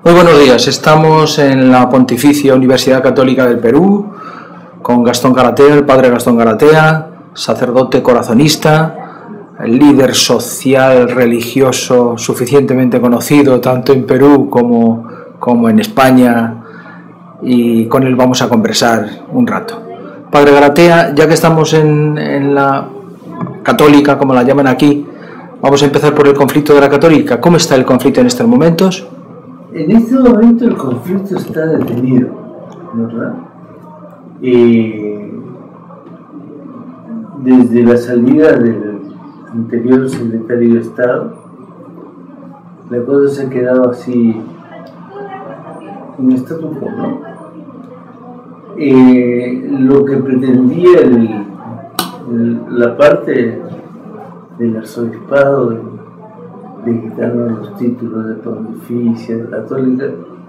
Muy buenos días, estamos en la Pontificia Universidad Católica del Perú con Gastón Garatea, el padre Gastón Garatea, sacerdote corazonista, el líder social religioso suficientemente conocido tanto en Perú como en España, y con él vamos a conversar un rato. Padre Garatea, ya que estamos en la católica, como la llaman aquí, vamos a empezar por el conflicto de la católica. ¿Cómo está el conflicto en estos momentos? En este momento el conflicto está detenido, ¿verdad? Desde la salida del anterior secretario de Estado, la cosa se ha quedado así en statu quo, ¿no? Lo que pretendía la parte del arzobispado de quitarnos los títulos de pontificia, de católica,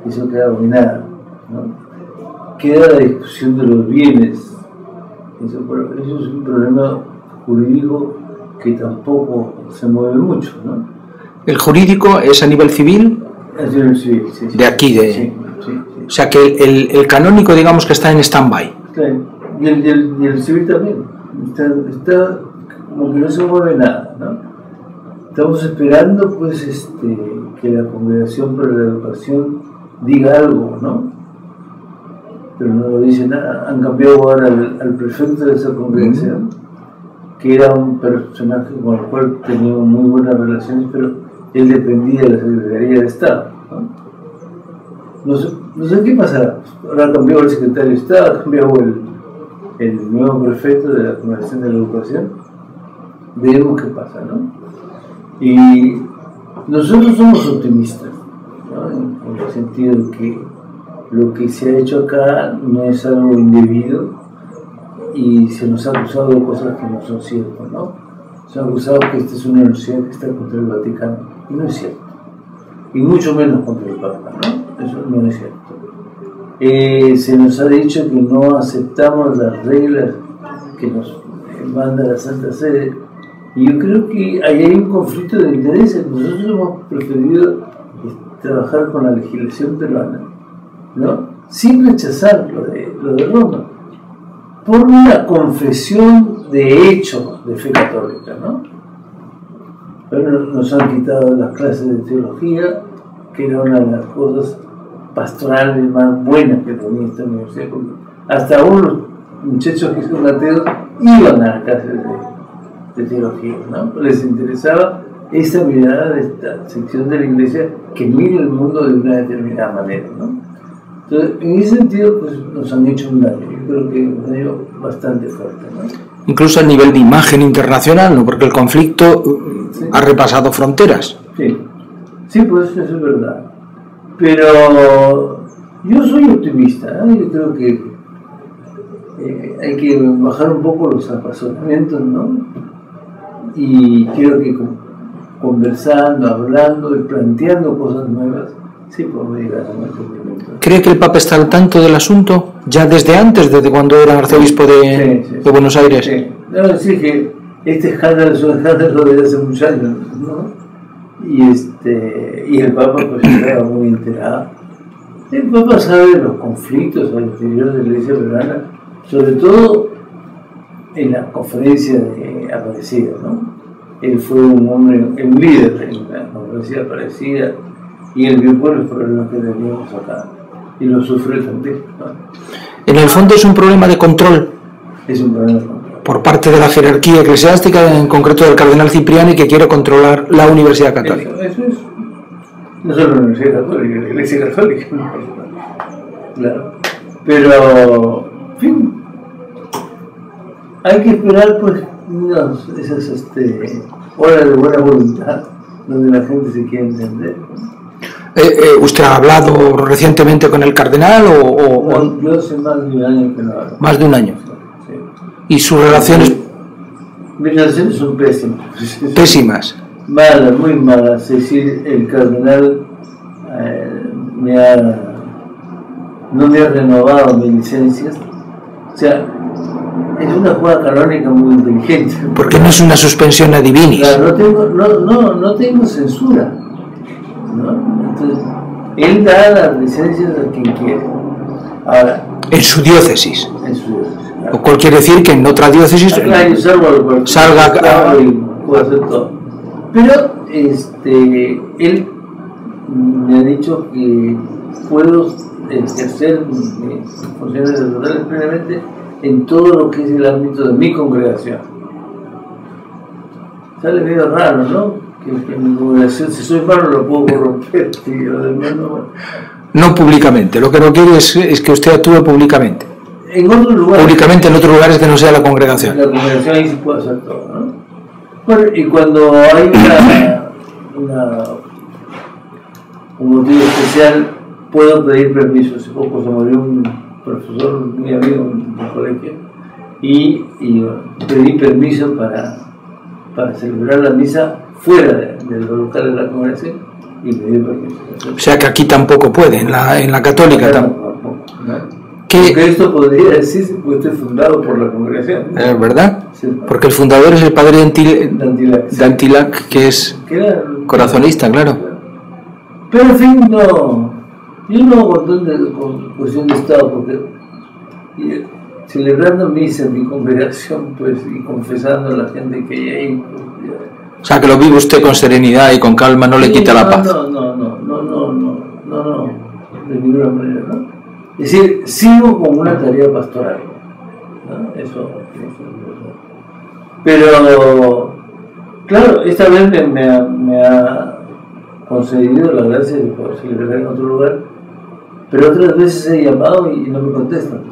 eso queda dominado, ¿no? Queda la discusión de los bienes, eso es un problema jurídico que tampoco se mueve mucho, ¿no? ¿El jurídico es a nivel civil? Es a nivel civil, sí. De aquí, Sí. O sea que el canónico, digamos que está en stand-by. Claro. Y el civil también, está como que no se mueve nada, ¿no? Estamos esperando pues que la Congregación para la Educación diga algo, ¿no? Pero no lo dice nada. Han cambiado ahora al prefecto de esa congregación, que era un personaje con el cual teníamos muy buenas relaciones, pero él dependía de la Secretaría de Estado, ¿no? No sé qué pasará. Ahora ha cambiado el secretario de Estado, ha cambiado el nuevo prefecto de la Congregación de la Educación. Veremos qué pasa, ¿no? Y nosotros somos optimistas, ¿no? En el sentido de que lo que se ha hecho acá no es algo indebido y se nos ha acusado de cosas que no son ciertas, ¿no? Se ha acusado que esta es una universidad que está contra el Vaticano, y no es cierto, y mucho menos contra el Papa, ¿no? Eso no es cierto. Se nos ha dicho que no aceptamos las reglas que nos manda la Santa Sede. Y yo creo que ahí hay un conflicto de intereses. Nosotros hemos preferido trabajar con la legislación peruana, ¿no? Sin rechazar lo de Roma, por una confesión de hecho de fe católica, ¿no? Pero nos han quitado las clases de teología, que era una de las cosas pastorales más buenas que tenía esta universidad, porque hasta aún los muchachos que son ateos iban a las clases de teología, ¿no? Les interesaba esta mirada de esta sección de la Iglesia que mira el mundo de una determinada manera, ¿no? Entonces, en ese sentido, pues nos han hecho un daño, yo creo que un daño bastante fuerte, ¿no? Incluso a nivel de imagen internacional, ¿no? Porque el conflicto ha repasado fronteras. Sí, pues eso es verdad. Pero yo soy optimista, ¿no? Yo creo que hay que bajar un poco los apasionamientos, ¿no? Y creo que conversando, hablando y planteando cosas nuevas, sí podemos llegar a un entendimiento. ¿Cree que el Papa está al tanto del asunto ya desde antes, desde cuando era arzobispo de Buenos Aires? Sí. No, sí, que este escándalo es un escándalo desde hace muchos años, ¿no? Y el Papa pues estaba muy enterado. El Papa sabe de los conflictos al interior de la Iglesia peruana, sobre todo en la conferencia de Aparecida, ¿no? Él fue un hombre, un líder en la conferencia de Aparecida, y él vio por los problemas que teníamos acá, y lo sufre también, ¿no? En el fondo es un problema de control. Es un problema de control. Por parte de la jerarquía eclesiástica, en concreto del cardenal Cipriani, que quiere controlar la Universidad Católica. Eso es. No solo la Universidad Católica, la Iglesia Católica, ¿no? Claro. Pero, en fin, hay que esperar pues esas horas de buena voluntad donde la gente se quiere entender. ¿Usted ha hablado recientemente con el cardenal No, yo hace más de un año que no hablo. Más de un año. Sí. ¿Y sus relaciones? Mis relaciones son pésimas. Pésimas. Malas, muy malas. Es decir, el cardenal no me ha renovado mis licencias. O sea, es una jugada canónica muy inteligente. Porque no es una suspensión ad divinis. Claro, no tengo censura, ¿no? Entonces, Él da las licencias a quien quiere. Ahora, en su diócesis. En su diócesis. Claro. Lo cual quiere decir que en otra diócesis salga y puede hacer todo. Pero él me ha dicho que puedo ejercer mis funciones sacerdotales plenamente en todo lo que es el ámbito de mi congregación. Sale medio raro, ¿no? Que mi congregación, si soy malo, lo puedo corromper. No públicamente. Lo que no quiere es que usted actúe públicamente. En otros lugares. Públicamente en otros lugares que no sea la congregación. La congregación ahí sí puede hacer todo, ¿no? Bueno, y cuando hay un motivo especial, puedo pedir permiso. Hace poco se murió un profesor muy amigo en el colegio y pedí permiso para celebrar la misa fuera de los locales de la congregación y pedí permiso. O sea que aquí tampoco puede, en la católica tampoco. ¿No? Porque esto podría decirse que estoy fundado por la congregación. ¿Verdad? Sí. Porque el fundador es el padre de Antilac, que es corazonista, claro. Pero en fin, yo no con cuestión de Estado, porque celebrando misa en mi congregación, pues, y confesando a la gente que hay ahí. Pues, o sea, que lo vive usted con serenidad y con calma, no le quita la paz. No, de ninguna manera, ¿no? Es decir, sigo con una tarea pastoral, ¿no? Eso. Pero, claro, esta vez me ha concedido la gracia de poder celebrar en otro lugar, pero otras veces he llamado y no me contestan.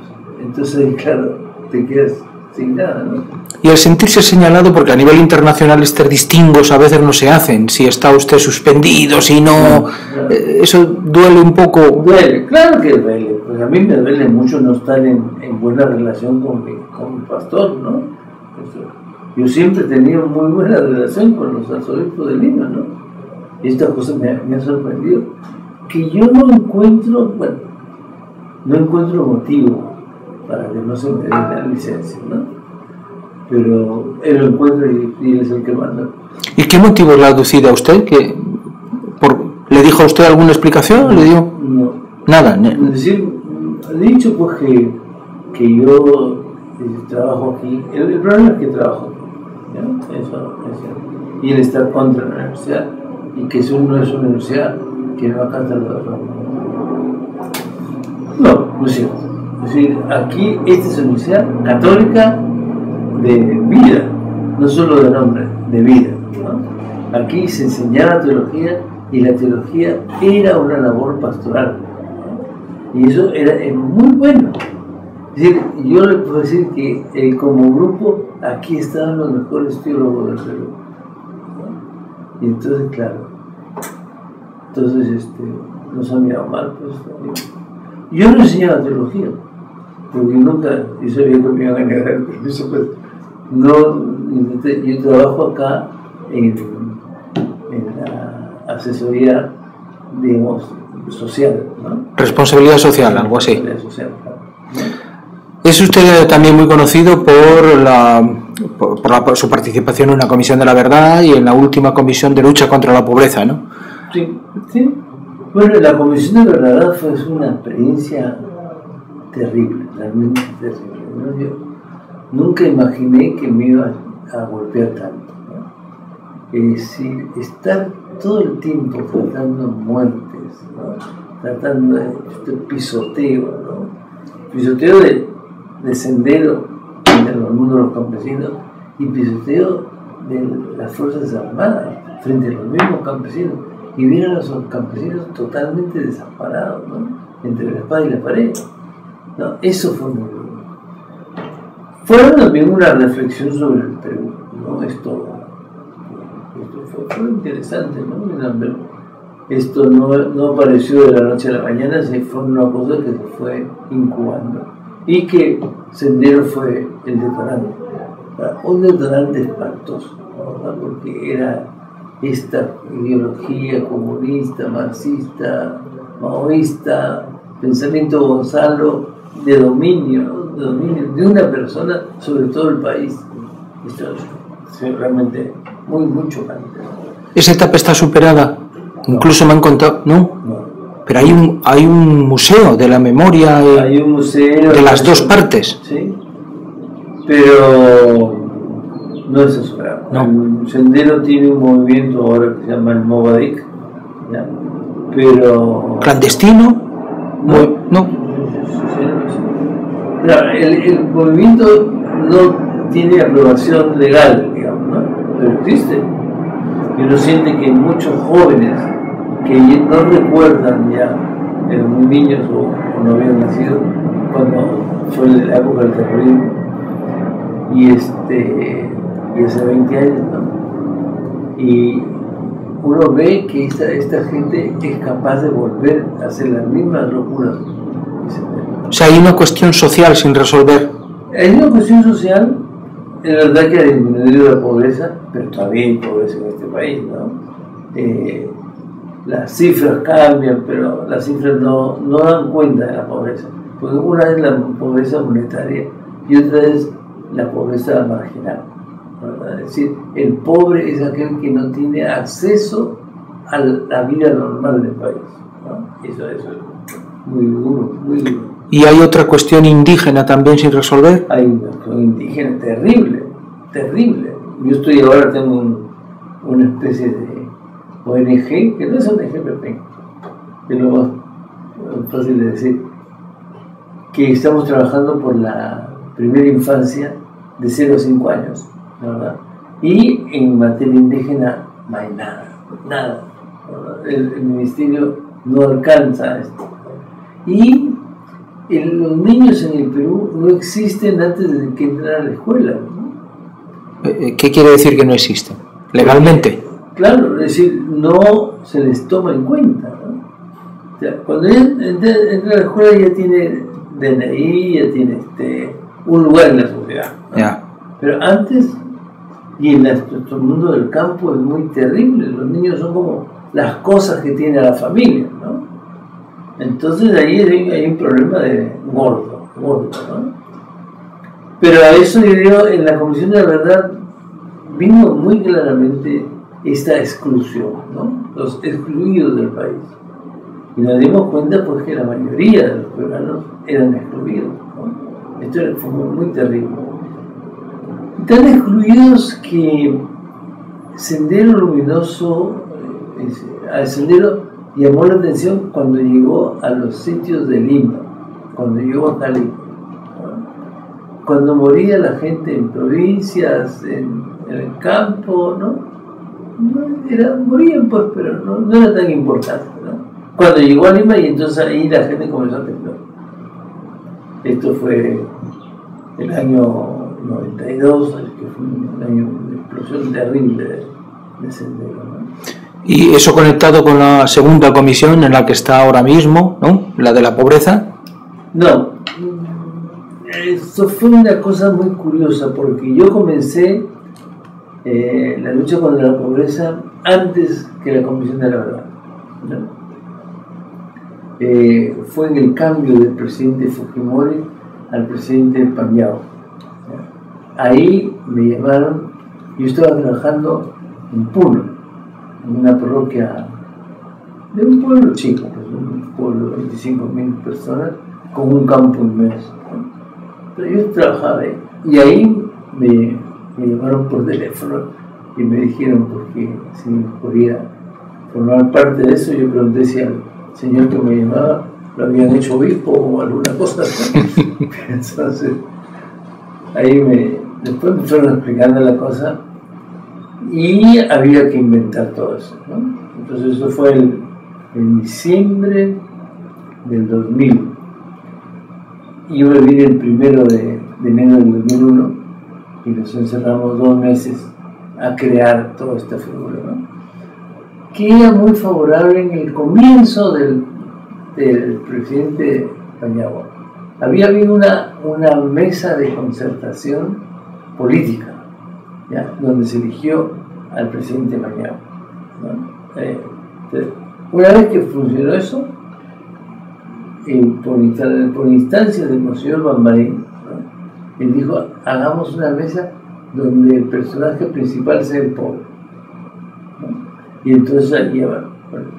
Entonces, claro, te quedas sin nada, ¿no? Y al sentirse señalado, porque a nivel internacional estos distingos a veces no se hacen, si está usted suspendido, si no, eso duele un poco. Duele, claro que duele. Pues a mí me duele mucho no estar en buena relación con mi pastor, ¿no? Yo siempre he tenido muy buena relación con los arzobispos de Lima, ¿no? Y esta cosa me ha sorprendido. Que yo no encuentro motivo para que no se me dé la licencia, ¿no? Pero él lo encuentra y él es el que manda. ¿Y qué motivo le ha aducido a usted? ¿Le dijo a usted alguna explicación? ¿Le dio? No. Nada. Es decir, he dicho pues que yo trabajo aquí. El problema es que trabajo aquí, ¿no? Eso. Y él está contra la universidad y que eso no es una universidad que no acata lo de Roma. No es cierto. Es decir, aquí esta es una universidad católica de vida, no solo de nombre, de vida, ¿no? Aquí se enseñaba teología y la teología era una labor pastoral, ¿no? Y eso era muy bueno. Es decir, yo le puedo decir que como grupo aquí estaban los mejores teólogos del Perú, ¿no? Y entonces, claro, nos han mirado mal, pues. Yo no enseñaba teología, porque yo sabía que me iban a negar el permiso, pues. Yo trabajo acá en la asesoría, digamos, social, ¿no? Responsabilidad social, algo así. Responsabilidad social, claro. Es usted también muy conocido por su participación en una comisión de la verdad y en la última comisión de lucha contra la pobreza, ¿no? Sí. Bueno, la comisión de verdad fue una experiencia terrible, realmente terrible, ¿no? Yo nunca imaginé que me iba a golpear tanto, ¿no? Es decir, estar todo el tiempo tratando muertes, ¿no? Tratando de pisoteo, ¿no? Pisoteo de sendero en el mundo de los campesinos y pisoteo de las Fuerzas Armadas frente a los mismos campesinos. Y vieron a los campesinos totalmente desamparados, ¿no? Entre la espada y la pared, ¿no? Eso fue muy duro. Fue también una reflexión sobre el Perú, ¿no? Esto fue interesante, ¿no? Esto no apareció de la noche a la mañana, fue una cosa que se fue incubando. Y que Sendero fue el detonante. Un detonante espantoso, ¿no? Porque era esta ideología comunista, marxista, maoísta, pensamiento Gonzalo de dominio de una persona sobre todo el país. Esto es realmente muy chocante. ¿Esa etapa está superada? Incluso me han contado, ¿no? Pero hay un museo de la memoria hay un museo de las dos partes. Sí, pero no es asociado. No. El sendero tiene un movimiento ahora que se llama el Movadic, ¿ya? Pero... ¿Clandestino? No. Claro, el movimiento no tiene aprobación legal, digamos, ¿no? Pero existe. Y uno siente que muchos jóvenes que no recuerdan ya, eran muy niños o no habían nacido cuando fue la época del terrorismo, y hace 20 años, ¿no? Y uno ve que esta gente es capaz de volver a hacer las mismas locuras. O sea, hay una cuestión social sin resolver. Hay una cuestión social, es verdad que ha disminuido la pobreza, pero todavía hay pobreza en este país, ¿no? Las cifras cambian, pero las cifras no dan cuenta de la pobreza, porque una es la pobreza monetaria y otra es la pobreza marginal, ¿verdad? Es decir, el pobre es aquel que no tiene acceso a la vida normal del país, ¿no? Eso es muy duro, muy duro. ¿Y hay otra cuestión indígena también sin resolver? Hay una cuestión indígena terrible, terrible. Yo tengo una especie de ONG, que no es ONG PP, es lo más fácil de decir, que estamos trabajando por la primera infancia de 0 a 5 años, ¿verdad? Y en materia indígena no hay nada. El ministerio no alcanza esto. Y los niños en el Perú no existen antes de que entren a la escuela, ¿no? ¿Qué quiere decir que no existen? ¿Legalmente? Claro, es decir, no se les toma en cuenta, ¿no? O sea, cuando entra a la escuela ya tiene DNI, ya tiene un lugar en la sociedad, ¿no? Yeah. Pero antes, y en nuestro mundo del campo es muy terrible, los niños son como las cosas que tiene la familia, ¿no? Entonces ahí hay un problema de gordo, ¿no? Pero a eso yo digo, en la Comisión de la Verdad vino muy claramente esta exclusión, ¿no? Los excluidos del país. Y nos dimos cuenta pues que la mayoría de los peruanos eran excluidos, ¿no? Esto fue muy terrible. Tan excluidos que Sendero Luminoso, al Sendero llamó la atención cuando llegó a los sitios de Lima, cuando llegó a Cali, ¿no? Cuando moría la gente en provincias, en el campo, ¿no? Morían pues, pero no era tan importante, ¿no? Cuando llegó a Lima, y entonces ahí la gente comenzó a temblar. Esto fue el año 92, que fue un año de explosión terrible de Sendero, ¿no? Y eso conectado con la segunda comisión en la que está ahora mismo, ¿no? La de la pobreza. No, eso fue una cosa muy curiosa, porque yo comencé la lucha contra la pobreza antes que la Comisión de la Verdad, ¿no? Fue en el cambio del presidente Fujimori al presidente Pañao. Ahí me llamaron, yo estaba trabajando en Puno, en una parroquia de un pueblo chico, pues un pueblo de 25.000 personas, con un campo inmenso, ¿no? Pero yo trabajaba ahí, y ahí me llamaron por teléfono y me dijeron porque si podía formar parte de eso. Yo pregunté si al señor que me llamaba lo habían hecho obispo o alguna cosa, ¿no? Entonces ahí después me fueron explicando la cosa y había que inventar todo eso, ¿no? Entonces eso fue en diciembre del 2000, y yo me vine el 1 de enero del 2001 y nos encerramos 2 meses a crear toda esta figura, ¿no? Que era muy favorable en el comienzo del presidente Pañao. Había habido una mesa de concertación política, ¿ya? Donde se eligió al presidente Pañao, ¿no? Una vez que funcionó eso, por instancia del Monseñor Bambarín, ¿no? Él dijo: hagamos una mesa donde el personaje principal sea el pobre, ¿no? Y entonces ya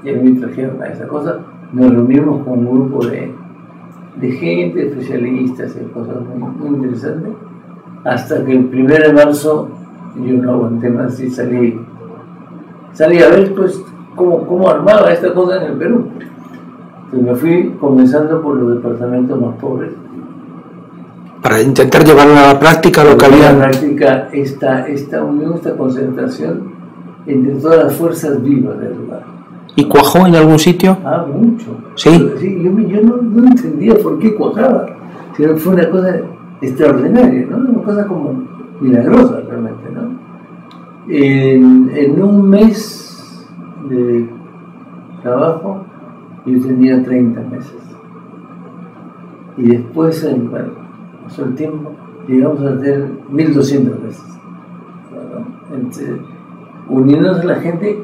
me trajeron a esa cosa, nos reunimos con un grupo de gente, especialistas y cosas muy interesantes, hasta que el 1 de marzo yo no aguanté más y salí a ver pues cómo armaba esta cosa en el Perú. Entonces me fui comenzando por los departamentos más pobres. Para intentar llevar a la práctica lo que había. A la práctica esta unión, esta concentración entre todas las fuerzas vivas del lugar. ¿Y cuajó en algún sitio? Ah, mucho. Sí. Sí, yo no entendía por qué cuajaba. Sino que fue una cosa extraordinaria, ¿no? Una cosa como milagrosa realmente, ¿no? En un mes de trabajo yo tenía 30 meses. Y después, bueno, pasó el tiempo, llegamos a tener 1200 meses. Uniéndonos a la gente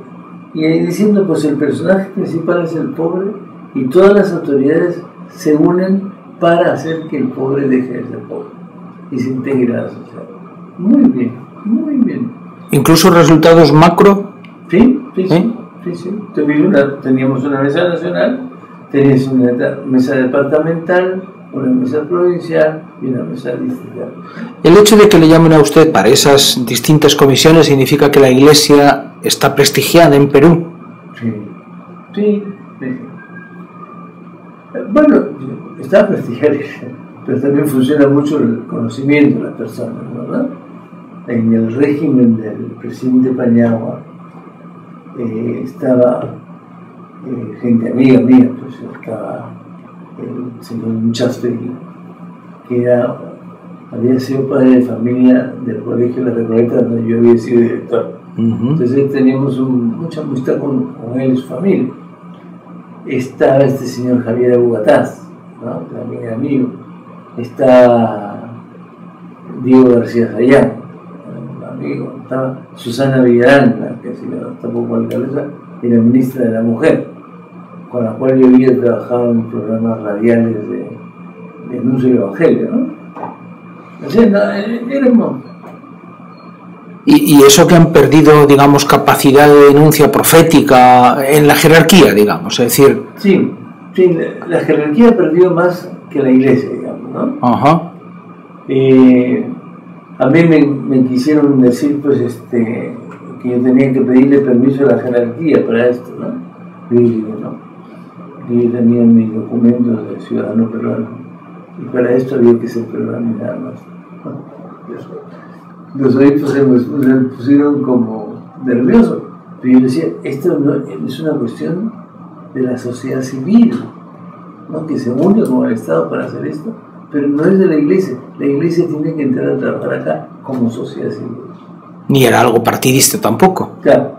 y diciendo, pues el personaje principal es el pobre y todas las autoridades se unen para hacer que el pobre deje de ser pobre y se integre a la sociedad. Muy bien, muy bien. ¿Incluso resultados macro? Sí. Teníamos una mesa nacional, teníamos una mesa departamental, una mesa provincial y una mesa distrital. El hecho de que le llamen a usted para esas distintas comisiones significa que la Iglesia está prestigiada en Perú. Sí. Bueno, está prestigiada, pero también funciona mucho el conocimiento de las personas, ¿verdad? En el régimen del presidente Paniagua estaba gente amiga mía, pues estaba el señor Muchastegui, que había sido padre de familia del colegio La Recoleta, donde yo había sido director. Entonces teníamos mucha amistad con él y su familia. Estaba este señor Javier Abugataz, ¿no? También amigo. Está Diego García Sayán, amigo. Estaba Susana Villarán, que ha sido tampoco alcaldesa, y la ministra de la Mujer, con la cual yo había trabajado en programas radiales de anuncio del Evangelio, ¿no? O sea, éramos... Y eso que han perdido, digamos, capacidad de denuncia profética en la jerarquía, digamos, es decir... Sí, la jerarquía ha perdido más que la Iglesia, digamos, ¿no? Ajá. A mí me quisieron decir, pues, que yo tenía que pedirle permiso a la jerarquía para esto, ¿no? Y yo digo, no. Yo tenía mis documentos de ciudadano peruano, y para esto había que ser peruano y nada más, ¿no? Los obispos se me pusieron como nerviosos, pero yo decía, esto no, es una cuestión de la sociedad civil, ¿no? Que se une con el Estado para hacer esto, pero no es de la Iglesia. La Iglesia tiene que entrar a trabajar acá como sociedad civil. Ni era algo partidista tampoco. Claro.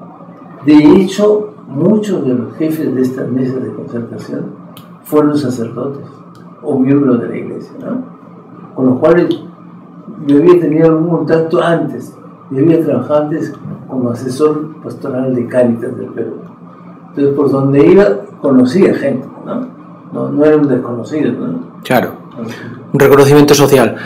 De hecho, muchos de los jefes de estas mesas de concertación fueron sacerdotes o miembros de la Iglesia, ¿no? Con los cuales yo había tenido algún contacto antes. Yo había trabajado antes como asesor pastoral de Cáritas del Perú. Entonces, por donde iba, conocía gente, ¿no? No era un desconocido, ¿no? Claro. Un reconocimiento social.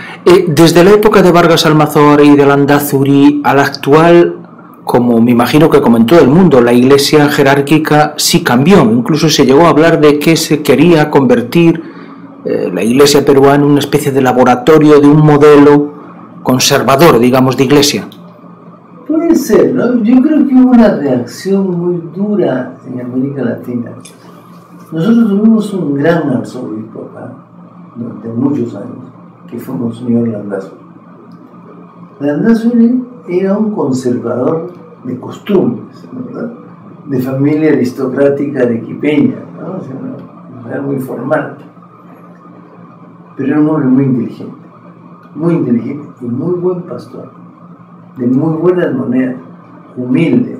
Desde la época de Vargas Almazor y de Landázuri a la actual, como me imagino que como en todo el mundo, la Iglesia jerárquica sí cambió. Incluso se llegó a hablar de que se quería convertir la Iglesia peruana en una especie de laboratorio de un modelo conservador, digamos, de Iglesia. Puede ser, ¿no? Yo creo que hubo una reacción muy dura en América Latina. Nosotros tuvimos un gran arzobispo acá durante muchos años, que fue Monseñor Landázuri. Landázuri era un conservador de costumbres, ¿verdad? De familia aristocrática arequipeña, ¿no? O sea, una mujer muy formal. Pero era un hombre muy inteligente y muy buen pastor, de muy buenas maneras, humilde,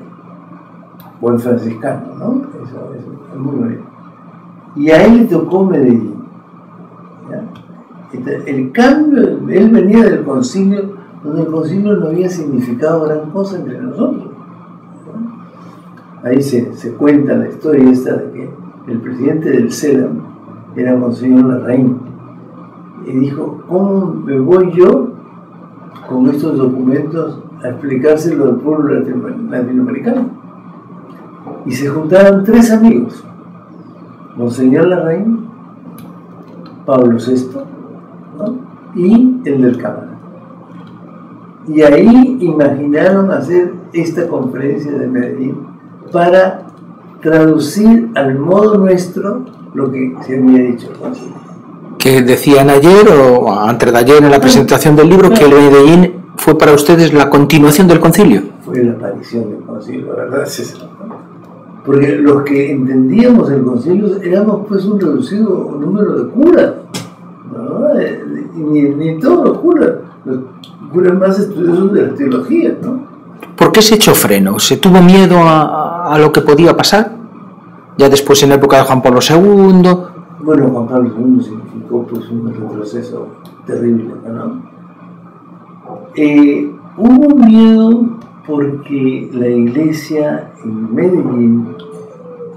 buen franciscano, ¿no? Eso es muy bonito. Y a él le tocó Medellín. ¿Ya? El cambio, él venía del concilio, donde el concilio no había significado gran cosa entre nosotros, ¿no? Ahí se cuenta la historia esta de que el presidente del CELAM era Monseñor Larraín, y dijo, ¿cómo me voy yo con estos documentos a explicárselo al pueblo latinoamericano? Y se juntaron 3 amigos, Monseñor Larraín, Pablo VI, ¿no? Y el del Cámara. Y ahí imaginaron hacer esta conferencia de Medellín para traducir al modo nuestro lo que se había dicho. Que decían ayer o antes de ayer en la presentación del libro que el Medellín fue para ustedes la continuación del concilio. Fue la aparición del concilio, la verdad es eso. Porque los que entendíamos el concilio éramos pues un reducido número de curas, ¿no? Ni todos los curas más estudiosos de la teología, ¿no? ¿Por qué se echó freno? ¿Se tuvo miedo a lo que podía pasar? Ya después en la época de Juan Pablo II. Bueno, Juan Pablo II significó pues un retroceso terrible, ¿no? Hubo miedo porque la iglesia en Medellín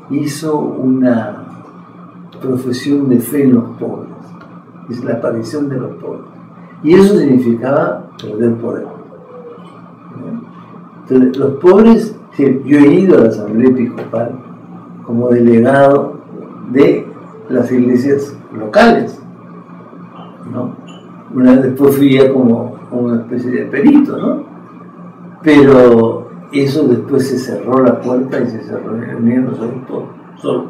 hizo una profesión de fe en los pobres, es la aparición de los pobres, y eso significaba perder poder. Entonces, los pobres, yo he ido a la Asamblea Episcopal como delegado de las iglesias locales, ¿no? Después fui ya como una especie de perito, ¿no? Pero eso después se cerró la puerta y se cerró el solo.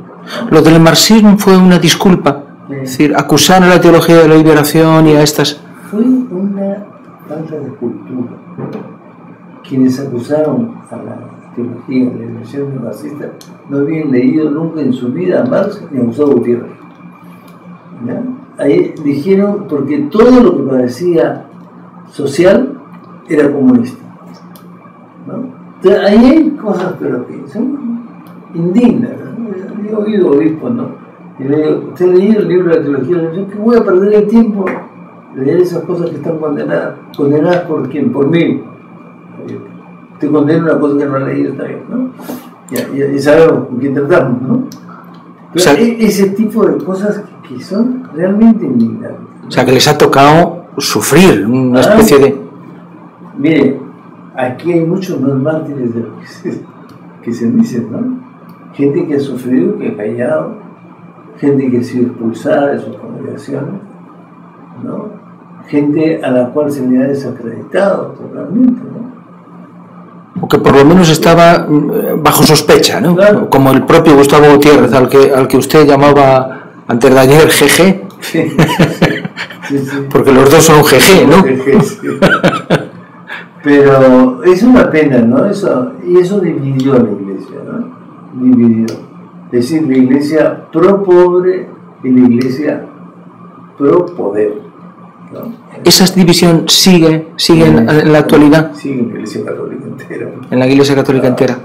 Lo del marxismo fue una disculpa, es decir, acusar a la teología de la liberación y a estas... Fue una falta de cultura. Quienes acusaron a la teología de la liberación marxista no habían leído nunca en su vida a Marx ni a Gustavo Gutiérrez. ¿Ya? Ahí dijeron, porque todo lo que parecía social era comunista, ¿no? Entonces, ahí hay cosas pero que son indignas, ¿no? He oído obispos, ¿no? Y le digo, ¿usted ha leído el libro de la teología? Le digo, que voy a perder el tiempo de leer esas cosas que están condenadas. ¿Condenadas por quién? Por mí. Te condena una cosa que no ha leído, está bien, ¿no? Ya sabemos con quién tratamos, ¿no? Pero ese tipo de cosas que son realmente indignantes. O sea, que les ha tocado sufrir una especie de... Mire, aquí hay muchos más mártires de lo que se dicen, ¿no? Gente que ha sufrido, que ha callado, gente que ha sido expulsada de sus congregaciones, ¿no? Gente a la cual se le ha desacreditado totalmente, ¿no? O que por lo menos estaba bajo sospecha, ¿no? Claro. Como el propio Gustavo Gutiérrez, al que usted llamaba antes de ayer GG. Sí. Porque los dos son GG, ¿no? GG, sí. Pero es una pena, ¿no? Eso dividió a la iglesia, ¿no? Dividió. Es decir, la iglesia pro pobre y la iglesia pro poder, ¿no? ¿Esa división sigue en la actualidad? Sigue en la Iglesia Católica entera. En la Iglesia Católica entera.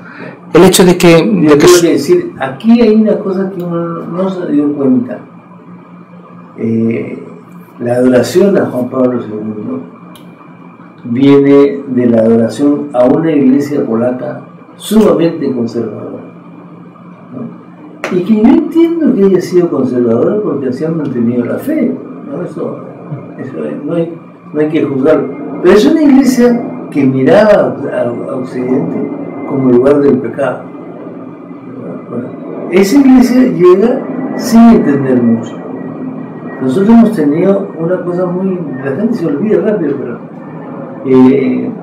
El hecho de que... Yo tengo que decir, aquí hay una cosa que uno no se dio cuenta. La adoración a Juan Pablo II viene de la adoración a una iglesia polaca sumamente conservadora, ¿no? Y que yo entiendo que haya sido conservadora porque así han mantenido la fe, ¿no? Eso no hay que juzgarlo. Pero es una iglesia que miraba a Occidente como lugar del pecado. Bueno, esa iglesia llega sin entender mucho. Nosotros hemos tenido una cosa muy... La gente se olvida rápido, pero...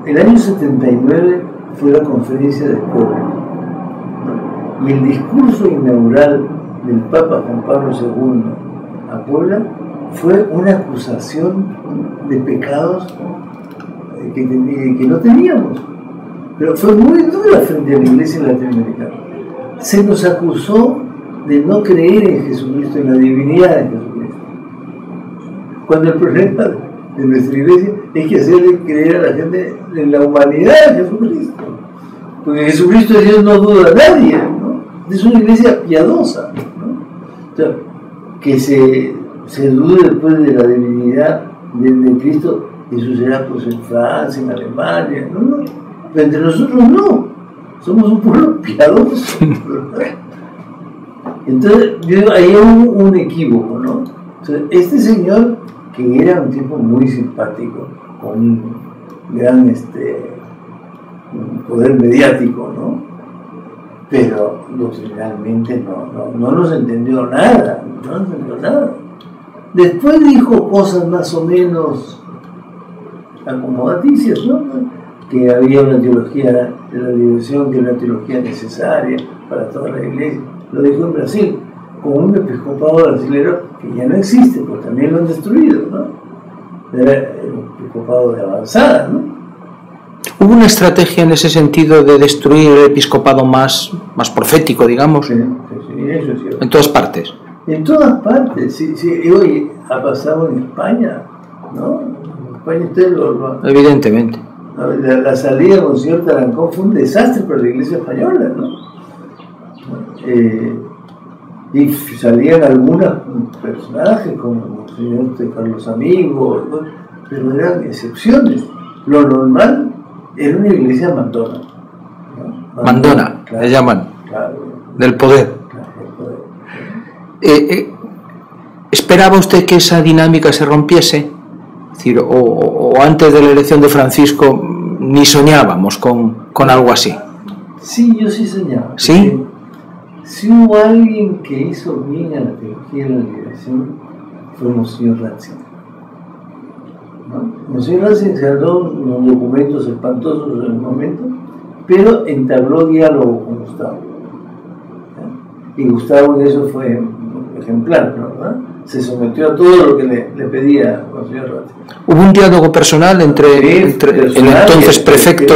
el año 79 fue la conferencia del pueblo, ¿no? Y el discurso inaugural del Papa Juan Pablo II a Puebla fue una acusación de pecados que no teníamos, pero fue muy dura frente a la iglesia latinoamericana. Se nos acusó de no creer en Jesucristo, en la divinidad de Jesucristo, cuando el problema de nuestra iglesia es que hacerle creer a la gente en la humanidad de Jesucristo, porque Jesucristo es Dios, no duda a nadie, ¿no? Es una iglesia piadosa, ¿no? O sea, que se dude después de la divinidad de Cristo, eso será pues en Francia, en Alemania, ¿no? Pero entre nosotros no, somos un pueblo piadoso. Entonces, ahí hay un equívoco, ¿no? Entonces, este señor, que era un tipo muy simpático, con un gran un poder mediático, ¿no? pero doctrinalmente no nos entendió nada, no entendió nada. Después dijo cosas más o menos acomodaticias, ¿no? Que había una teología de la liberación, que era una teología necesaria para toda la iglesia. Lo dijo en Brasil, con un episcopado brasileño que ya no existe, porque también lo han destruido, ¿no? Era el episcopado de avanzada, ¿no? ¿Hubo una estrategia en ese sentido de destruir el episcopado más profético, digamos? Sí, eso es cierto. En todas partes. En todas partes, sí. Y hoy ha pasado en España, ¿no? En España usted Evidentemente. La salida de Monseñor Tarancón fue un desastre para la iglesia española, ¿no? Y salían algunos personajes como el señor Carlos Amigo, ¿no? Pero eran excepciones. Lo normal era una iglesia mandona, ¿no? Mandona, claro, le llaman, claro, del poder. Claro, del poder. ¿Esperaba usted que esa dinámica se rompiese? Es decir, o antes de la elección de Francisco ni soñábamos con algo así. Sí, yo sí soñaba. ¿Sí? Si hubo alguien que hizo bien a la teología de la liberación, fue Monseñor Ratzinger, ¿no? Monseñor Ratzinger se ganó unos documentos espantosos en el momento, pero entabló diálogo con Gustavo, ¿no? Y Gustavo en eso fue ejemplar, ¿no? Se sometió a todo lo que le pedía Monseñor Ratzinger. ¿Hubo un diálogo personal entre el entonces prefecto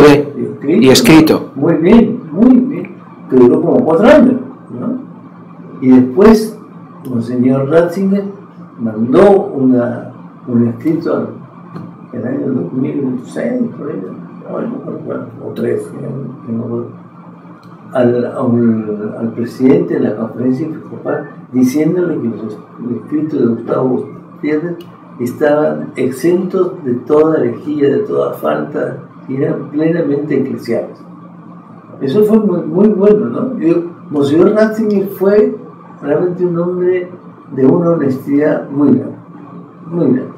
y escrito? Muy bien, que duró como 4 años, ¿no? Y después Monseñor Ratzinger mandó un escrito en el año 2006, por ahí, o 13, al presidente de la conferencia episcopal, diciéndole que los escritos de Gustavo Gutiérrez estaban exentos de toda herejía, de toda falta, y eran plenamente eclesiales. Eso fue muy bueno, ¿no? Monseñor Ratzinger fue realmente un hombre de una honestidad muy grande, muy grande.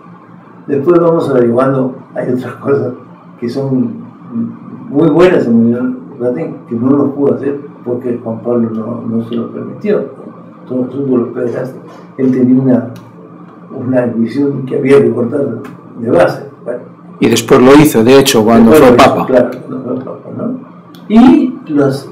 Después vamos averiguando, hay otras cosas que son muy buenas en Monseñor Ratzinger, que no lo pudo hacer porque Juan Pablo no se lo permitió. Todo el asunto de los pederastas. Él tenía una visión que había que cortar de base. Bueno. Y después lo hizo, de hecho, cuando fue Papa. Claro, cuando fue Papa, ¿no? Y las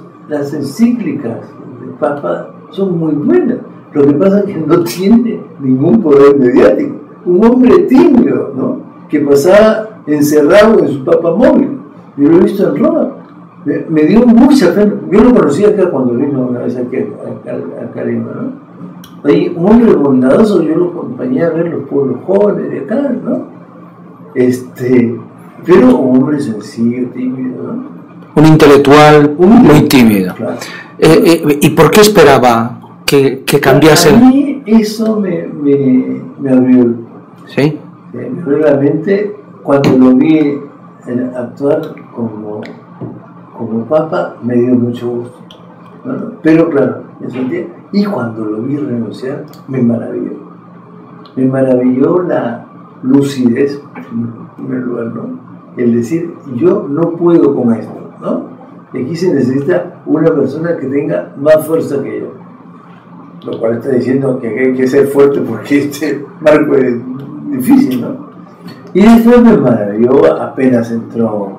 encíclicas del Papa son muy buenas. Lo que pasa es que no tiene ningún poder mediático. Un hombre tímido, ¿no? Que pasaba encerrado en su Papa móvil. Yo lo he visto en Roma. Me dio mucha pena. Yo lo conocí acá cuando vino una vez aquí a Lima, ¿no? Ahí, un hombre bondadoso, yo lo acompañé a ver los pueblos jóvenes de acá, ¿no? Pero un hombre sencillo, tímido, ¿no? Un intelectual muy tímido. Claro. ¿Y por qué esperaba que cambiase? A mí eso me abrió. ¿Sí? Me abrió la mente cuando lo vi actuar como Papa, me dio mucho gusto, ¿no? Pero claro, me sentía, y cuando lo vi renunciar, me maravilló la lucidez, en primer lugar, ¿no? El decir, yo no puedo con esto, ¿no? Y aquí se necesita una persona que tenga más fuerza que yo, lo cual está diciendo que hay que ser fuerte porque este marco es difícil, ¿no? Y después me maravilló apenas entró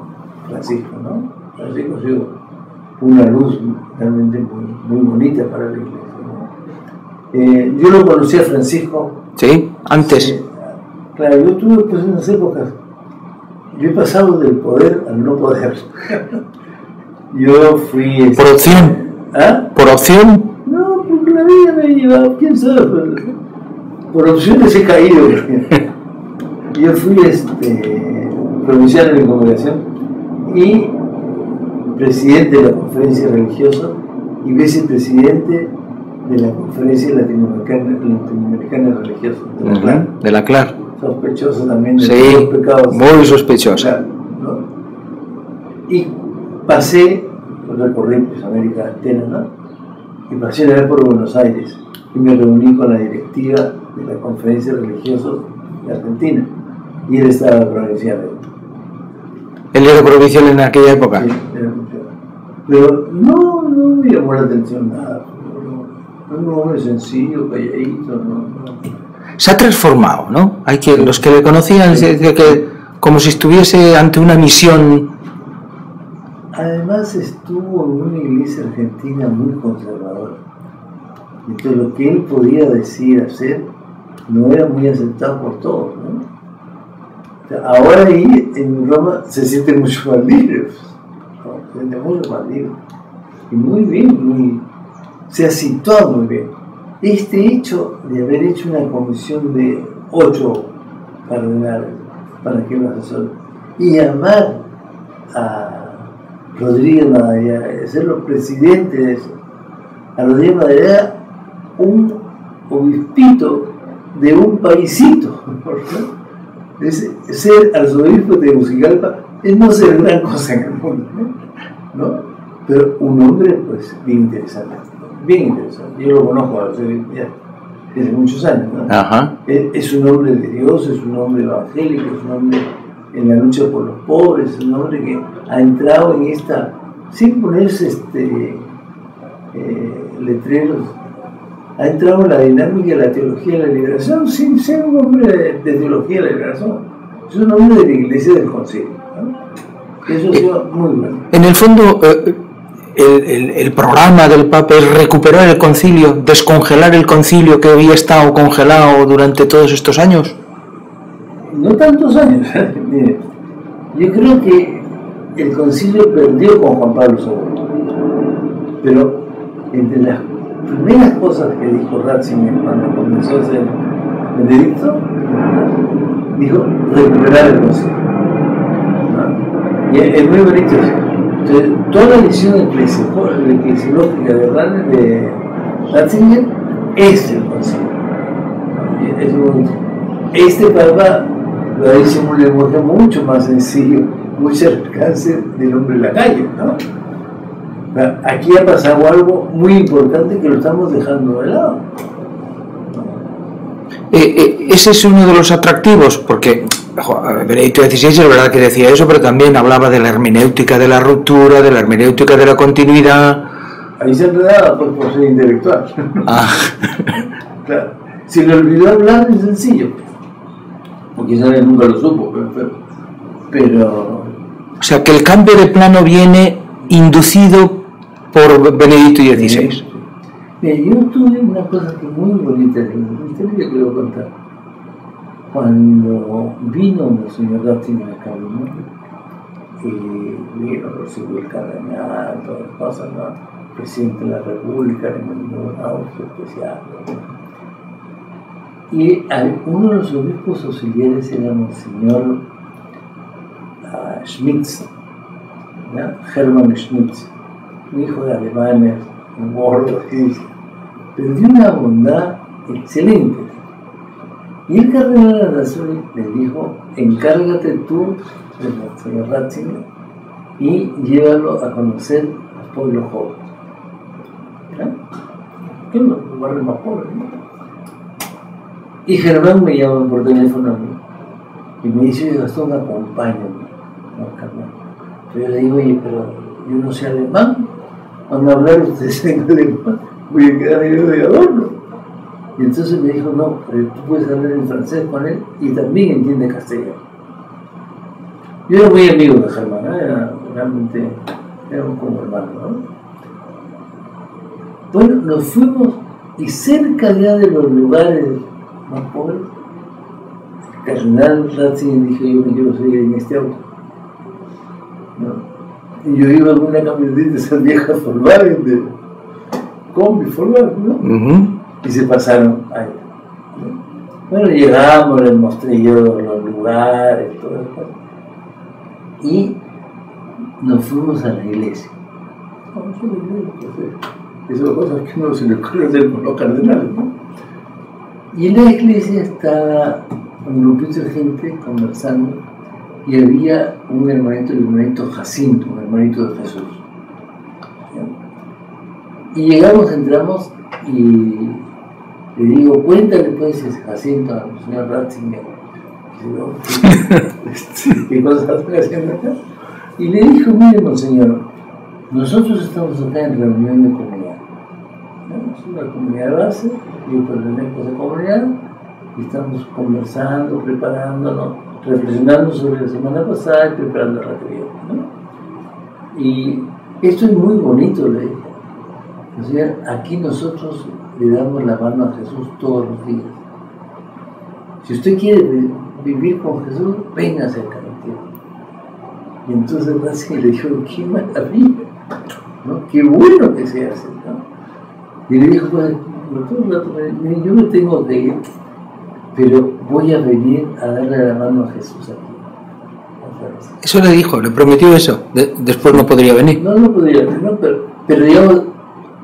Francisco, ¿no? Francisco ha sido una luz realmente muy bonita para la iglesia, ¿no? Yo lo conocí a Francisco. Sí, antes. Sí, claro, yo tuve pues unas épocas. Yo he pasado del poder al no poder. Yo fui. ¿Por opción? ¿Ah? ¿Por opción? No, porque la vida me ha llevado, quién sabe. Por opciones he caído. Yo fui provincial en mi congregación y presidente de la conferencia religiosa y vicepresidente de la conferencia latinoamericana religiosa, de la CLAR. De la CLAR. Sospechosa también de sí, los pecados. Muy sospechosa. ¿No? Y pasé, recorrí pues, América entera, ¿no? Y pasé a ver por Buenos Aires y me reuní con la directiva de la conferencia religiosa de Argentina y él estaba provincial. ¿Él era provincial en aquella época? Sí, era provincial. Pero no me llamó la atención nada. Un hombre sencillo, calladito, no. Se ha transformado, ¿no? Hay que, los que le conocían, se dice que como si estuviese ante una misión. Además estuvo en una iglesia argentina muy conservadora. Entonces lo que él podía decir, hacer, no era muy aceptado por todos, ¿no? O sea, ahora ahí en Roma se siente mucho más libre, ¿no? Se siente mucho más libre. Y muy bien, se ha situado muy bien. Este hecho de haber hecho una comisión de 8 cardenales para que lo asesoren y llamar a Rodríguez Madariaga, hacerlo presidente de eso, a Rodríguez Madariaga, un obispito de un paisito, ¿no? Ser arzobispo de Tegucigalpa es no ser gran cosa en el mundo, ¿no? Pero un hombre, pues, bien interesante. Yo lo conozco desde muchos años, ¿no? Ajá. Es un hombre de Dios, es un hombre evangélico, es un hombre en la lucha por los pobres, es un hombre que ha entrado en esta, sin ponerse letreros, ha entrado en la dinámica de la teología de la liberación, sin ser un hombre de teología de la liberación. Es un hombre de la Iglesia del Concilio, ¿no? Eso ha sido muy bueno. En el fondo, el programa del Papa es recuperar el concilio, descongelar el concilio que había estado congelado durante todos estos años. No tantos años. Mire, yo creo que el concilio perdió con Juan Pablo II, pero entre las primeras cosas que dijo Ratzinger cuando comenzó a ser Benedicto, dijo recuperar el concilio, ¿no? Y es muy bonito eso. Entonces, toda la visión eclesiológica de Ratzinger es el concilio, ¿no? Es muy bonito. Este Papa lo dice en un lenguaje mucho más sencillo, mucho alcance del hombre en la calle, ¿no? Aquí ha pasado algo muy importante que lo estamos dejando de lado. Ese es uno de los atractivos, porque Benedicto XVI es verdad que decía eso, pero también hablaba de la hermenéutica de la ruptura, de la hermenéutica de la continuidad. Ahí se enredaba por ser intelectual. Claro. Si le olvidó hablar es sencillo, porque quizás él nunca lo supo, pero... O sea, que el cambio de plano viene inducido por Benedicto XVI. Mira, yo tuve una cosa que muy bonita, una historia que quiero contar. Cuando vino el señor Ratzinger acá, ¿no? Y vino, recibió el cardenal, todas las cosas, ¿no? Presidente de la República, le mandó un auto especial, ¿no? Y uno de los obispos auxiliares era el señor Schmitz, ¿no? Hermann Schmitz, un hijo de alemanes, un gordo, pero de una bondad excelente. Y el cardenal Arasoli le dijo: encárgate tú del señor Ratzinger y llévalo a conocer al pueblo joven. ¿Qué es los barrios más pobres? ¿No? Y Germán me llama por teléfono y me dice: oye, Gastón, acompáñame. No, carnal. Pero yo le digo: oye, pero yo no sé alemán. Cuando hablar ustedes en alemán, voy a quedar yo de adorno. Y entonces me dijo: no, pero tú puedes hablar en francés con él y también entiende castellano. Yo era muy amigo de Germán, realmente éramos como hermanos, ¿no? Bueno, nos fuimos y cerca ya de los lugares más pobres, el cardenal Ratzinger dijo: yo me quiero seguir en este auto, ¿no? Y yo iba en una camioneta de esas viejas Volkswagen, de combi Volkswagen, ¿no? Y se pasaron ahí, ¿no? Bueno, llegamos, les mostré yo los lugares, todo eso, y nos fuimos a la iglesia. Vamos a la iglesia, esas cosas que no se le ocurre hacer con los cardenales, ¿no? Y en la iglesia estaba un grupito de gente conversando y había un hermanito, el hermanito Jacinto, un hermanito de Jesús. ¿Ya? Y llegamos, entramos y le digo: cuéntale pues Jacinto al señor Ratzinger, ¿qué cosas están haciendo acá? Y le dijo: mire, monseñor, Nosotros estamos acá en reunión de comunidad, ¿no? Es una comunidad de base, yo pertenezco a esa comunidad y estamos conversando, preparándonos, reflexionando sobre la semana pasada y preparando la que viene, ¿no? Y esto es muy bonito, le dije. O sea, aquí nosotros le damos la mano a Jesús todos los días. Si usted quiere vivir con Jesús, véngase acá. Y entonces Ratzinger le dijo, qué maravilla, ¿no? Qué bueno que se hace, ¿no? Y le dijo, pues, yo me tengo que ir, pero voy a venir a darle la mano a Jesús aquí. Eso le dijo, le prometió eso. Después no podría venir. No podría venir, ¿no? Pero digamos,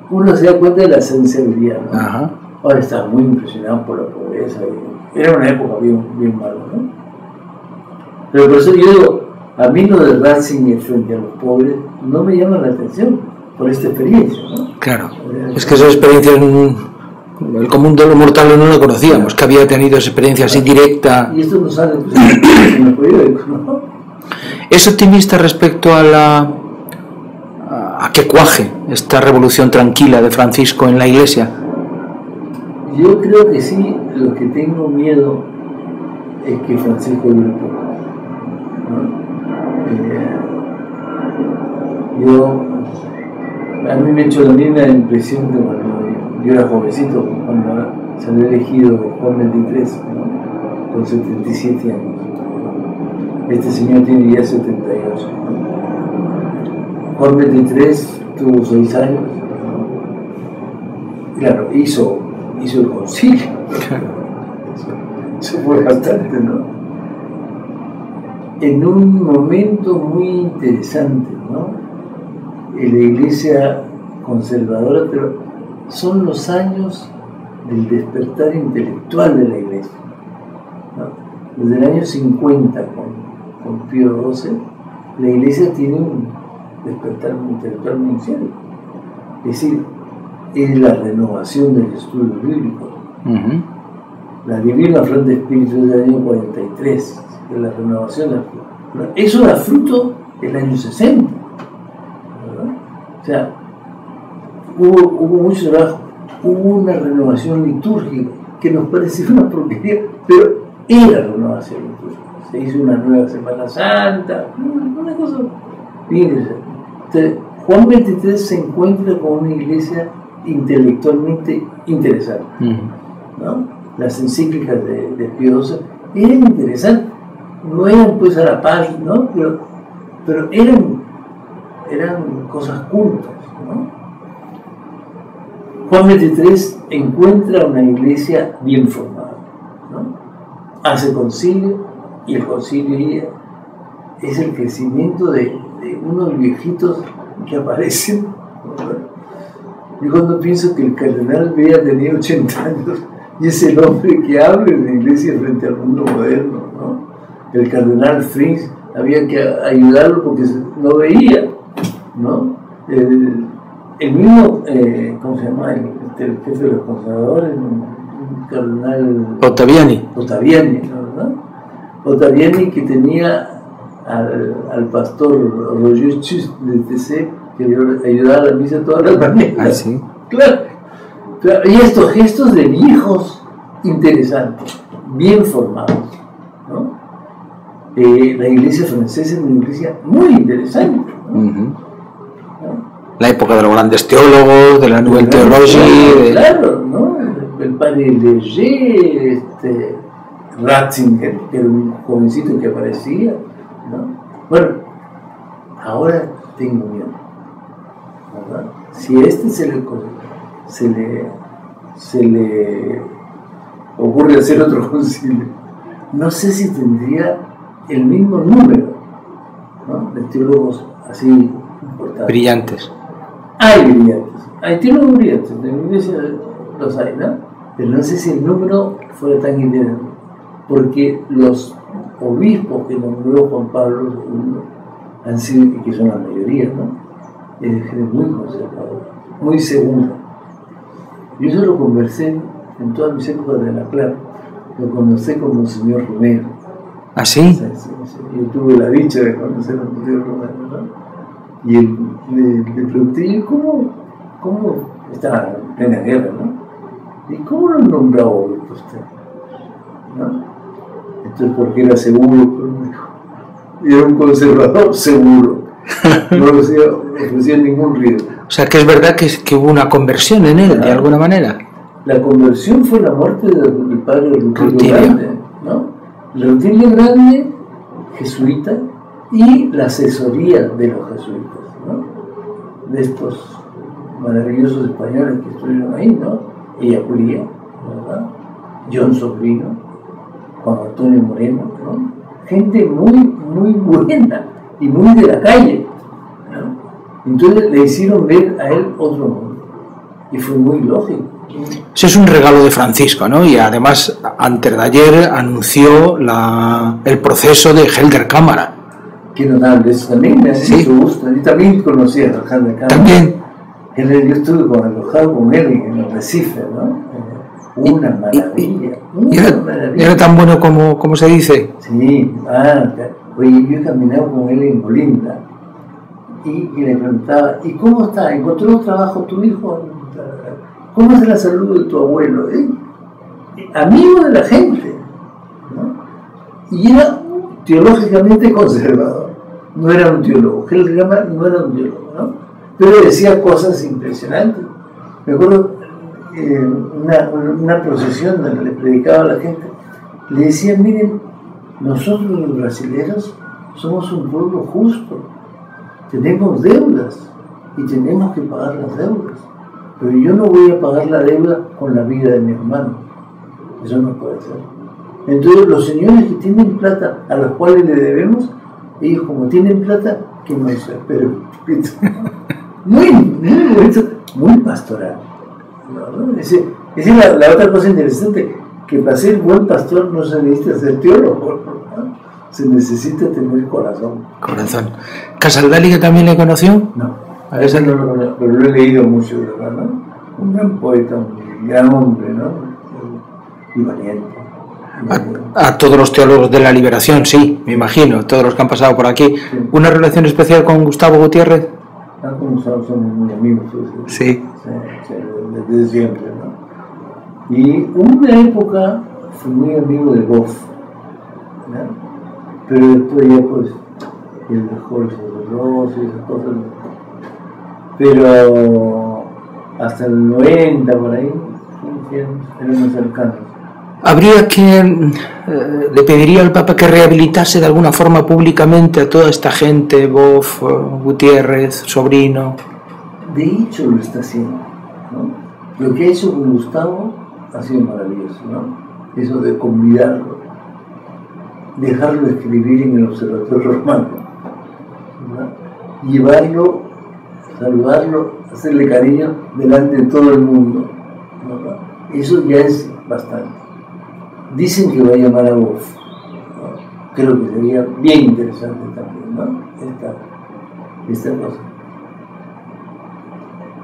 uno se da cuenta de la sensibilidad, ¿no? Ajá. Ahora estaba muy impresionado por la pobreza. Era una época bien mala, ¿no? Pero por eso yo digo, a mí lo de Ratzinger frente a los pobres no me llama la atención por esta experiencia, ¿no? Claro, es que esa experiencia el común de los mortales no la conocíamos, que había tenido esa experiencia así directa. Y esto no sale pues, en el periódico, ¿no? ¿Es optimista respecto a que cuaje esta revolución tranquila de Francisco en la Iglesia? Yo creo que sí. Lo que tengo miedo es que Francisco dure poco, ¿no? A mí me ha hecho la misma impresión que cuando yo era jovencito, cuando se había elegido Juan 23, ¿no? Con 77 años. Este señor tiene ya 78. Juan 23 tuvo 6 años. Claro, hizo el concilio. Eso fue bastante, ¿no? En un momento muy interesante, ¿no? En la Iglesia conservadora, pero son los años del despertar intelectual de la Iglesia, ¿no? Desde el año 50 con Pío XII, la Iglesia tiene un despertar intelectual muy serio. Es decir, es la renovación del estudio bíblico. La Divina Ofrenda de Espíritu del año 43, de la renovación del espíritu. Eso da fruto en el año 60. ¿Verdad? O sea, hubo mucho trabajo, hubo una renovación litúrgica que nos parecía una porquería, pero era renovación litúrgica. Se hizo una nueva Semana Santa, una cosa bien interesante. Entonces, Juan 23 se encuentra con una iglesia intelectualmente interesante, ¿no? Las encíclicas de Pío XII eran interesantes, no eran pues a la paz, ¿no? pero eran cosas cultas, ¿no? Juan 23 encuentra una iglesia bien formada, ¿no? Hace concilio, y el concilio es el crecimiento de unos viejitos que aparecen, ¿no? Yo cuando pienso que el cardenal Bea tenía 80 años y es el hombre que habla en la iglesia frente al mundo moderno, ¿no? El cardenal Frings había que ayudarlo porque no veía, ¿no? El mismo, ¿cómo se llama? El jefe de los conservadores, el cardenal Ottaviani, ¿verdad? Ottaviani, que tenía al pastor Roger Chus de TC, que le ayudaba a la misa todas las mañanas. Ah, sí. Claro. Y estos gestos de viejos interesantes, bien formados, ¿no? La iglesia francesa es una iglesia muy interesante, ¿no? ¿No? La época de los grandes teólogos, de la Nouvelle Théologie. Claro, ¿no? El padre Léger, Ratzinger, que era un jovencito que aparecía, ¿no? Bueno, ahora tengo miedo, ¿verdad? Si a este se le ocurre hacer otro concilio, no sé si tendría el mismo número, ¿no? De teólogos así importantes. Brillantes. Hay brillantes, hay teólogos brillantes, en la iglesia los hay, ¿no? Pero no sé si el número fuera tan interesante, porque los obispos que nombró Juan Pablo II han sido, que son la mayoría, ¿no? Es gente muy conservadora, muy segura. Yo eso lo conversé en todas mis épocas de la clave, lo conocí como el señor Romero. ¿Ah, sí? Sí. Yo tuve la dicha de conocer a Monseñor Romero, ¿no? Y le pregunté, ¿cómo estaba en plena guerra, ¿no? ¿Y cómo lo nombraba usted? ¿No? Entonces, porque era seguro, pero me dijo, era un conservador seguro, no ofrecía ningún riesgo. O sea, que es verdad que hubo una conversión en él, de alguna manera. La conversión fue la muerte del padre Rutilio Grande, ¿no? Rutilio Grande, jesuita, y la asesoría de los jesuitas, ¿no? De estos maravillosos españoles que estuvieron ahí, ¿no? Ella Curía, ¿verdad? John Sobrino, Juan Antonio Moreno, ¿no? Gente muy buena y muy de la calle, ¿no? Entonces le hicieron ver a él otro mundo y fue muy lógico. Ese es un regalo de Francisco, ¿no? Y además, antes de ayer anunció el proceso de Helder Cámara. Qué notable, eso también me hace mucho gusto. Yo también conocí a Helder Cámara. También. Yo estuve alojado con él en el Recife, ¿no? Una maravilla. ¿Y era tan bueno como se dice? Sí, oye, yo he caminado con él en Olinda y le preguntaba, ¿y cómo está? ¿Encontró trabajo tu hijo? ¿Cómo es la salud de tu abuelo? Amigo de la gente, ¿no? Y era teológicamente conservador, no era un teólogo, Helder Cámara no era un teólogo, ¿no? Pero decía cosas impresionantes. Me acuerdo una procesión donde le predicaba a la gente, le decía, miren, nosotros los brasileños somos un pueblo justo, tenemos deudas y tenemos que pagar las deudas, pero yo no voy a pagar la deuda con la vida de mi hermano, eso no puede ser. Entonces los señores que tienen plata, a los cuales le debemos, ellos como tienen plata, que no se pero muy pastoral, ¿no? Esa es la otra cosa interesante, que para ser buen pastor no se necesita ser teólogo, ¿no? Se necesita tener corazón. ¿Casaldáliga también le conoció? No, a veces no lo conozco, pero lo he leído mucho, ¿verdad? ¿No? Un gran poeta, un gran hombre, ¿no? Y valiente. A todos los teólogos de la liberación, sí, me imagino, todos los que han pasado por aquí. Sí. ¿Una relación especial con Gustavo Gutiérrez? Con Gustavo somos muy amigos. Sí. Desde siempre, ¿no? Y una época fui muy amigo de Goff, ¿no? Pero después ya pues él dejó el sacerdocio y esas cosas. Pero hasta el 90 por ahí, éramos cercanos. ¿Habría que, le pediría al Papa que rehabilitase de alguna forma públicamente a toda esta gente, Boff, Gutiérrez, Sobrino? De hecho lo está haciendo, ¿no? Lo que ha hecho con Gustavo ha sido maravilloso, ¿no? Eso de convidarlo, dejarlo escribir en el Observatorio Romano, ¿no? Llevarlo, saludarlo, hacerle cariño delante de todo el mundo, ¿no? Eso ya es bastante. Dicen que va a llamar a Boff, ¿no? Creo que sería bien interesante también, ¿no? Esta cosa.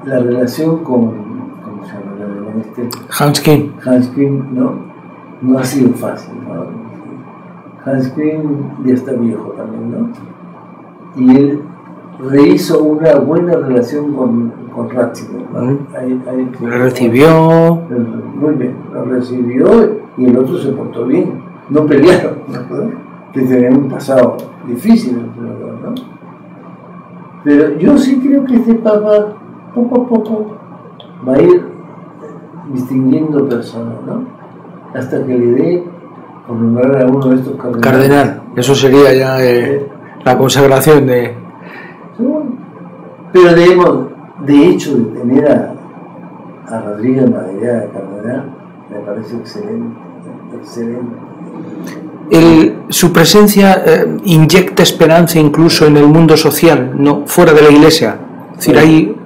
La relación con, ¿cómo se llama? Hans Küng. Hans Küng, no ha sido fácil, ¿no? Hans Küng ya está viejo también, ¿no? Y él rehizo una buena relación con Ratzinger, ¿no? Lo recibió. Muy bien, lo recibió y el otro se portó bien. No pelearon, ¿no? Que tenían un pasado difícil, ¿no? Pero yo sí creo que este Papa, poco a poco, va a ir distinguiendo personas, ¿no? Hasta que le dé por nombrar a uno de estos cardenales. Cardenal, eso sería ya la consagración de... Pero debemos, de hecho, de tener a Rodríguez Madera de cardenal, me parece excelente. Su presencia inyecta esperanza incluso en el mundo social, no fuera de la iglesia. Es decir, ahí...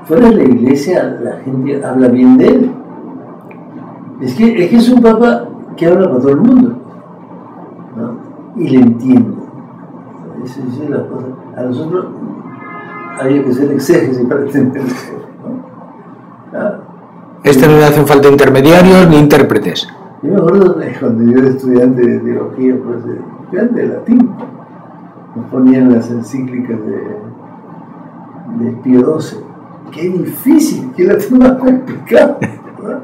Fuera de la iglesia la gente habla bien de él. Es que es un papa que habla para todo el mundo, ¿no? Y le entiende. Esa es la cosa. A nosotros había que ser exégesis para entenderlo, ¿no? Claro. No le hacen falta intermediarios ni intérpretes. Yo me acuerdo cuando yo era estudiante de teología, pues, estudiante de latín, nos ponían las encíclicas del Pío XII. Qué difícil, qué la tema complicada, ¿verdad?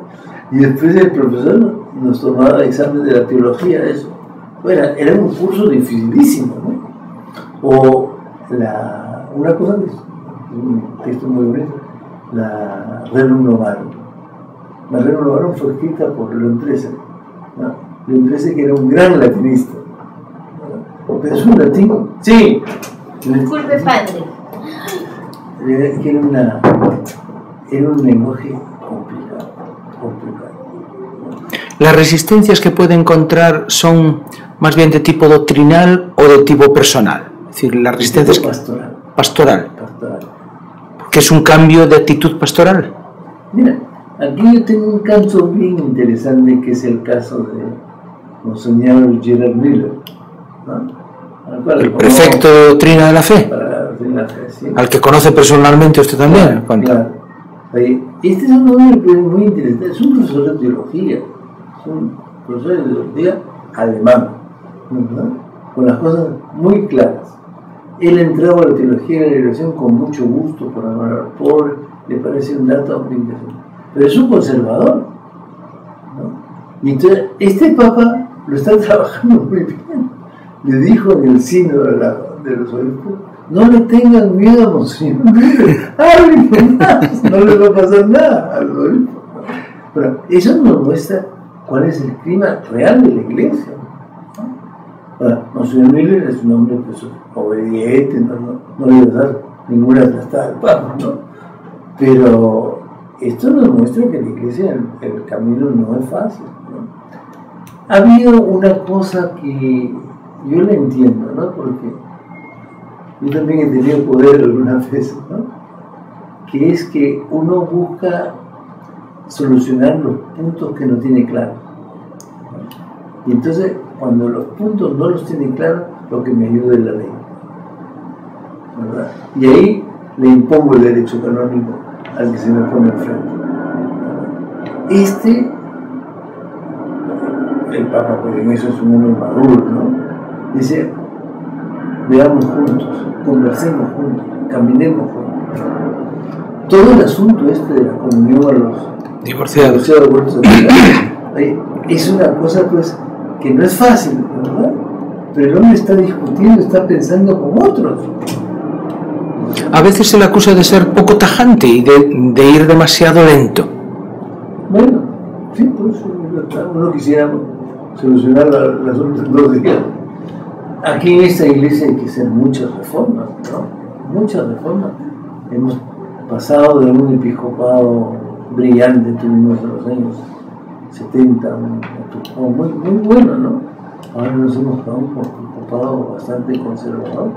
Y después el profesor nos tomaba examen de la teología, eso. Bueno, era un curso dificilísimo, ¿no? O una cosa que es un texto muy bonito, la Rerum Novarum. La Rerum Novarum fue escrita por León XIII, ¿no? León XIII, que era un gran latinista, ¿no? Pero es un latín, sí. Disculpe, padre. Que era un lenguaje complicado. ¿Las resistencias que puede encontrar son más bien de tipo doctrinal o de tipo personal? Es decir, las resistencias... Pastoral. ¿Qué es un cambio de actitud pastoral? Mira, aquí yo tengo un caso bien interesante, que es el caso de Monseñor Gerard Miller, ¿no? El prefecto de doctrina de la fe. Para la doctrina de la fe, sí. Al que conoce personalmente usted también. Claro. Este es un hombre muy interesante, es un profesor de teología, es un profesor de teología alemán, ¿verdad? Con las cosas muy claras. Él entraba a la teología de la liberación con mucho gusto, por amor al pobre, le parece un dato muy interesante. Pero es un conservador, ¿no? Y entonces, este papa lo está trabajando muy bien. Le dijo en el sínodo de los obispos: no le tengan miedo a Monseñor Miller, hablen más, no les va a pasar nada a los obispos. Pero eso nos muestra cuál es el clima real de la iglesia. Ahora, Monseñor Miller es un hombre, pues, obediente, no le va a dar ninguna trastada al Papa, ¿no? Pero esto nos muestra que la iglesia, el camino no es fácil, ¿no? Ha habido una cosa que yo la entiendo, ¿no? Porque yo también he tenido poder algunas veces, ¿no? Que es que uno busca solucionar los puntos que no tiene claros, ¿no? Y entonces, cuando los puntos no los tiene claros, lo que me ayuda es la ley, ¿verdad? Y ahí le impongo el derecho canónico al que se me pone enfrente. El Papa, pues en eso es un hombre maduro, ¿no? Dice: veamos juntos, conversemos juntos, caminemos juntos. Todo el asunto de la comunión a los divorciados es una cosa, pues, que no es fácil, ¿verdad? Pero el hombre está discutiendo, está pensando con otros. A veces se le acusa de ser poco tajante y de ir demasiado lento. Bueno, sí, pues uno quisiera solucionar las otras 2 días. Aquí en esta iglesia hay que hacer muchas reformas, ¿no? Muchas reformas. Hemos pasado de un episcopado brillante, tuvimos en los años 70, un episcopado muy bueno, ¿no? Ahora nos hemos quedado un episcopado bastante conservador.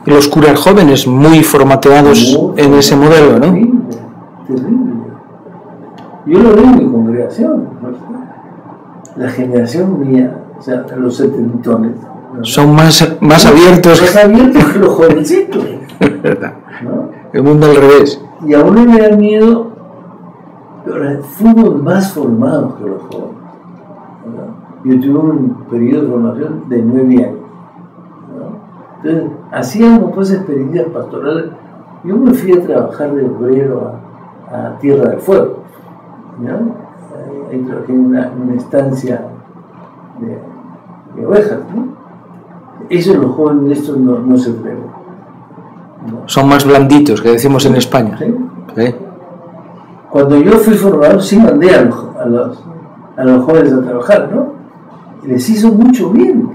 Y los curas jóvenes muy formateados en ese modelo, ¿no? Terrible. Yo lo veo en mi congregación, ¿no? La generación mía, o sea, los setentones, ¿no? Son más abiertos. Más abiertos que los jovencitos. ¿Verdad? ¿No? El mundo al revés. Y a uno le da miedo, pero fuimos más formados que los jóvenes, ¿verdad? Yo tuve un periodo de formación de 9 años, ¿no? Entonces, hacíamos pues experiencias pastorales. Yo me fui a trabajar de obrero a Tierra del Fuego, ¿no? Ahí trabajé en una estancia de ovejas, ¿no? Eso los jóvenes estos no se atreven, ¿no? Son más blanditos, que decimos en España. ¿Sí? ¿Sí? Cuando yo fui formado, sí mandé a los jóvenes a trabajar, ¿no? Les hizo mucho bien.